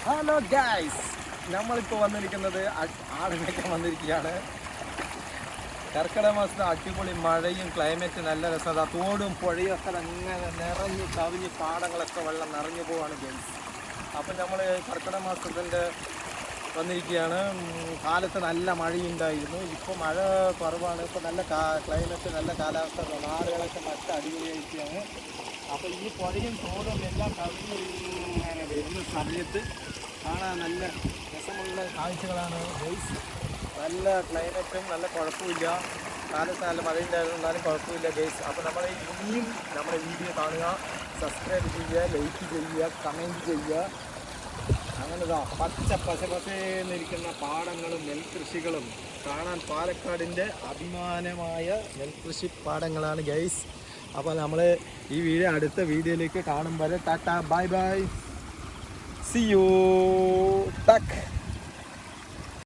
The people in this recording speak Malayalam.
ഹലോ ഗൈസ്, നമ്മളിപ്പോൾ വന്നിരിക്കുന്നത് ആടുമേക്കാൻ വന്നിരിക്കുകയാണ്. കർക്കിടക മാസത്തെ അടിപൊളി മഴയും ക്ലൈമറ്റ് നല്ല രസം. തോടും പുഴയും ഒക്കെ അങ്ങനെ നിറഞ്ഞ് കവിഞ്ഞ് പാടങ്ങളൊക്കെ വെള്ളം നിറഞ്ഞു പോവാണ് ഗൈസ്. അപ്പം നമ്മൾ കർക്കിടക മാസത്തിൻ്റെ വന്നിരിക്കുകയാണ്. കാലത്ത് നല്ല മഴയുണ്ടായിരുന്നു. ഇപ്പോൾ മഴ കുറവാണ്. ഇപ്പോൾ നല്ല ക്ലൈമറ്റ്, നല്ല കാലാവസ്ഥ, നാടുകളൊക്കെ മറ്റ അടിപൊളിയായിരിക്കുകയാണ്. അപ്പോൾ ഈ പുഴയും തോടും എല്ലാം കവിഞ്ഞ് ഇങ്ങനെ വരുന്ന സമയത്ത് കാണാൻ നല്ല രസമുള്ള കാഴ്ചകളാണ് ഗൈസ്. നല്ല ക്ലൈമറ്റും, നല്ല കുഴപ്പമില്ല. കാലത്ത് നല്ല മഴയുണ്ടായിരുന്നു, എന്നാലും കുഴപ്പമില്ല ഗൈസ്. അപ്പോൾ നമ്മൾ ഇനിയും നമ്മുടെ വീഡിയോ കാണുക, സബ്സ്ക്രൈബ് ചെയ്യുക, ലൈക്ക് ചെയ്യുക, കമൻറ്റ് ചെയ്യുക. അങ്ങനെ പച്ച പശപശന്നിരിക്കുന്ന പാടങ്ങളും നെൽകൃഷികളും കാണാൻ പാലക്കാടിൻ്റെ അഭിമാനമായ നെൽകൃഷി പാടങ്ങളാണ് ഗൈസ്. അപ്പോൾ നമ്മൾ ഈ വീഡിയോ അടുത്ത വീഡിയോയിലേക്ക് കാണും വരെ tata, bye bye, see you, tuck.